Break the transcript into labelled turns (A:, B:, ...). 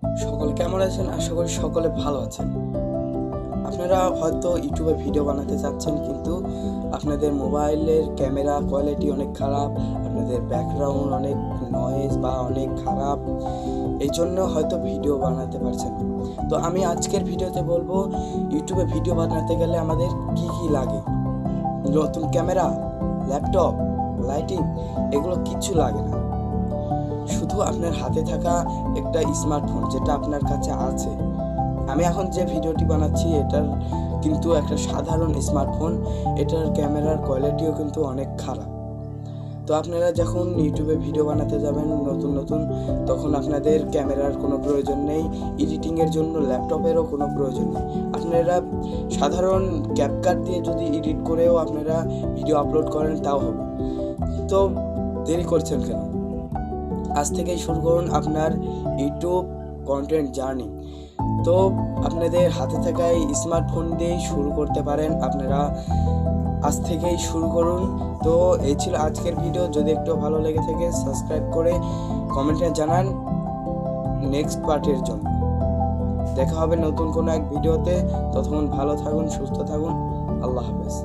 A: সকলে কেমন আছেন? আশা করি সকলে ভালো আছেন। আপনারা হয়তো ইউটিউবে ভিডিও বানাতে চাচ্ছেন, কিন্তু আপনাদের মোবাইলের ক্যামেরা কোয়ালিটি অনেক খারাপ, আপনাদের ব্যাকগ্রাউন্ড অনেক নয়েজ বা অনেক খারাপ, এই জন্য হয়তো ভিডিও বানাতে পারছেন না। তো আমি আজকের ভিডিওতে বলবো ইউটিউবে ভিডিও বানাতে গেলে আমাদের কি কি লাগে। নতুন ক্যামেরা, ল্যাপটপ, লাইটিং, এগুলো কিচ্ছু লাগে না। শুধু আপনার হাতে থাকা একটা স্মার্টফোন যেটা আপনার কাছে আছে। আমি এখন যে ভিডিওটি বানাচ্ছি এটার কিন্তু একটা সাধারণ স্মার্টফোন, এটার ক্যামেরার কোয়ালিটিও কিন্তু অনেক খারাপ। তো আপনারা যখন ইউটিউবে ভিডিও বানাতে যাবেন নতুন, তখন আপনাদের ক্যামেরার কোনো প্রয়োজন নেই, এডিটিংয়ের জন্য ল্যাপটপেরও কোনো প্রয়োজন নেই। আপনারা সাধারণ ক্যাপকাট দিয়ে যদি এডিট করেও আপনারা ভিডিও আপলোড করেন তাও হবে। তো দেরি করছেন কেন? আজ থেকেই শুরু করুন আপনার ইউটিউব কন্টেন্ট জার্নি। তো আপনাদের হাতে থাকা এই স্মার্টফোন দিয়েই শুরু করতে পারেন। আপনারা আজ থেকেই শুরু করুন। তো এই ছিল আজকের ভিডিও। যদি একটু ভালো লেগে থাকে সাবস্ক্রাইব করে কমেন্টে জানান নেক্সট পার্টের জন্য। দেখা হবে নতুন কোনো এক ভিডিওতে। ততক্ষণ ভালো থাকুন, সুস্থ থাকুন। আল্লাহ হাফেজ।